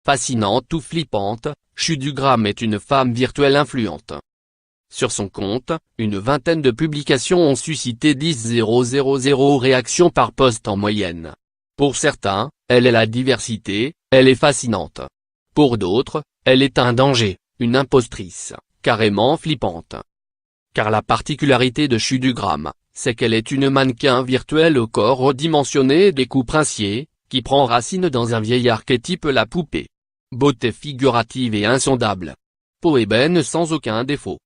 Fascinante ou flippante, Chudugram est une femme virtuelle influente. Sur son compte, une vingtaine de publications ont suscité 10 000 réactions par post en moyenne. Pour certains, elle est la diversité, elle est fascinante. Pour d'autres, elle est un danger, une impostrice, carrément flippante. Car la particularité de Chudugram, c'est qu'elle est une mannequin virtuelle au corps redimensionné et des coups princiers, qui prend racine dans un vieil archétype, la poupée. Beauté figurative et insondable. Peau ébène sans aucun défaut.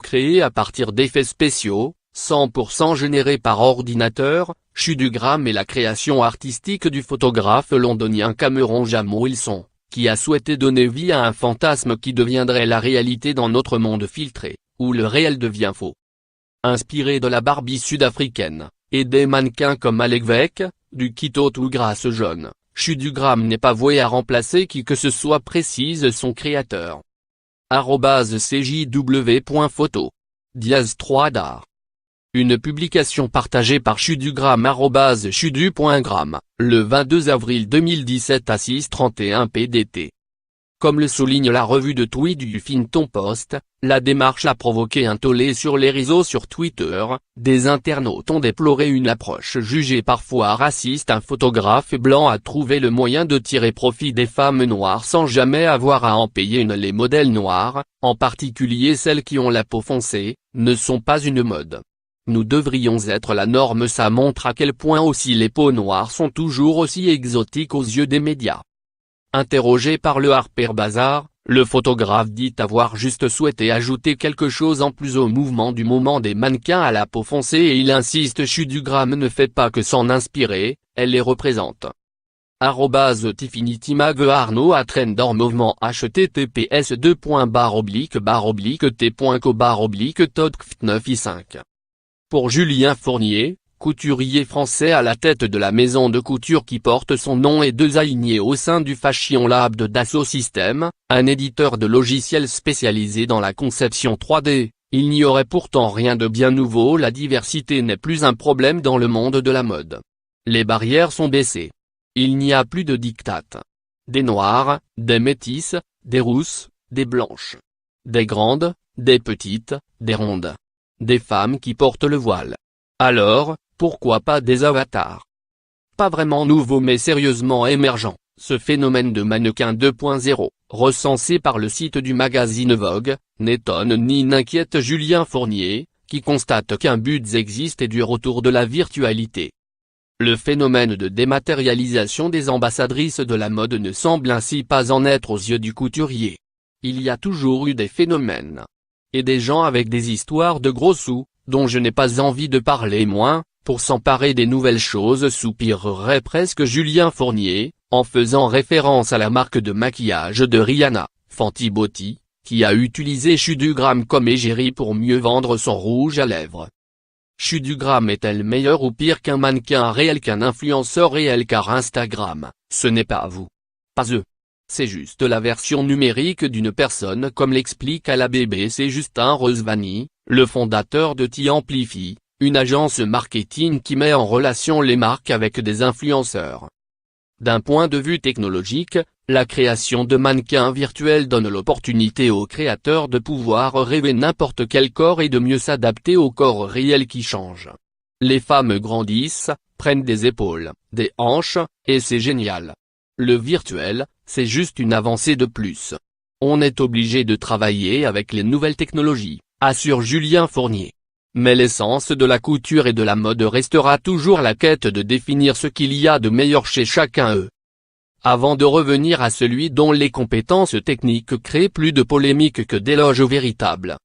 Créée à partir d'effets spéciaux, 100% générés par ordinateur, Chudugram est la création artistique du photographe londonien Cameron James Wilson, qui a souhaité donner vie à un fantasme qui deviendrait la réalité dans notre monde filtré, où le réel devient faux. Inspiré de la Barbie sud-africaine, et des mannequins comme Alec Vec, du Kito ou Grace Jaune, Chudugram n'est pas voué à remplacer qui que ce soit, précise son créateur. @cjw.photo. Diaz 3 d'art. Une publication partagée par Chudugram @chudu.gram, le 22 avril 2017 à 6h31 PDT. Comme le souligne la revue de tweets du Huffington Post, la démarche a provoqué un tollé sur les réseaux. Sur Twitter, des internautes ont déploré une approche jugée parfois raciste. Un photographe blanc a trouvé le moyen de tirer profit des femmes noires sans jamais avoir à en payer une. Les modèles noirs, en particulier celles qui ont la peau foncée, ne sont pas une mode. Nous devrions être la norme. Ça montre à quel point aussi les peaux noires sont toujours aussi exotiques aux yeux des médias. Interrogé par le Harper Bazaar, le photographe dit avoir juste souhaité ajouter quelque chose en plus au mouvement du moment des mannequins à la peau foncée, et il insiste: Chudugram ne fait pas que s'en inspirer, elle les représente. @Tiffany Arnaud a Trendor Mouvement https://t.co/Todd9i5. Pour Julien Fournier, couturier français à la tête de la maison de couture qui porte son nom et deux alignés au sein du Fashion Lab de Dassault Systèmes, un éditeur de logiciels spécialisé dans la conception 3D, il n'y aurait pourtant rien de bien nouveau. La diversité n'est plus un problème dans le monde de la mode. Les barrières sont baissées. Il n'y a plus de diktat. Des noirs, des métisses, des rousses, des blanches. Des grandes, des petites, des rondes. Des femmes qui portent le voile. Alors, pourquoi pas des avatars? Pas vraiment nouveau mais sérieusement émergent, ce phénomène de mannequin 2.0, recensé par le site du magazine Vogue, n'étonne ni n'inquiète Julien Fournier, qui constate qu'un but existe et du retour de la virtualité. Le phénomène de dématérialisation des ambassadrices de la mode ne semble ainsi pas en être aux yeux du couturier. Il y a toujours eu des phénomènes. Et des gens avec des histoires de gros sous, dont je n'ai pas envie de parler moins, pour s'emparer des nouvelles choses, soupirerait presque Julien Fournier, en faisant référence à la marque de maquillage de Rihanna, Fenty Beauty, qui a utilisé Chudugram comme égérie pour mieux vendre son rouge à lèvres. Chudugram est-elle meilleure ou pire qu'un mannequin réel, qu'un influenceur réel? Car Instagram, ce n'est pas vous. Pas eux. C'est juste la version numérique d'une personne, comme l'explique à la BBC Justin Rosvani, le fondateur de T-Amplify, une agence marketing qui met en relation les marques avec des influenceurs. D'un point de vue technologique, la création de mannequins virtuels donne l'opportunité aux créateurs de pouvoir rêver n'importe quel corps et de mieux s'adapter au corps réel qui change. Les femmes grandissent, prennent des épaules, des hanches, et c'est génial. Le virtuel, c'est juste une avancée de plus. On est obligé de travailler avec les nouvelles technologies, assure Julien Fournier. Mais l'essence de la couture et de la mode restera toujours la quête de définir ce qu'il y a de meilleur chez chacun d'eux. Avant de revenir à celui dont les compétences techniques créent plus de polémiques que d'éloges véritables,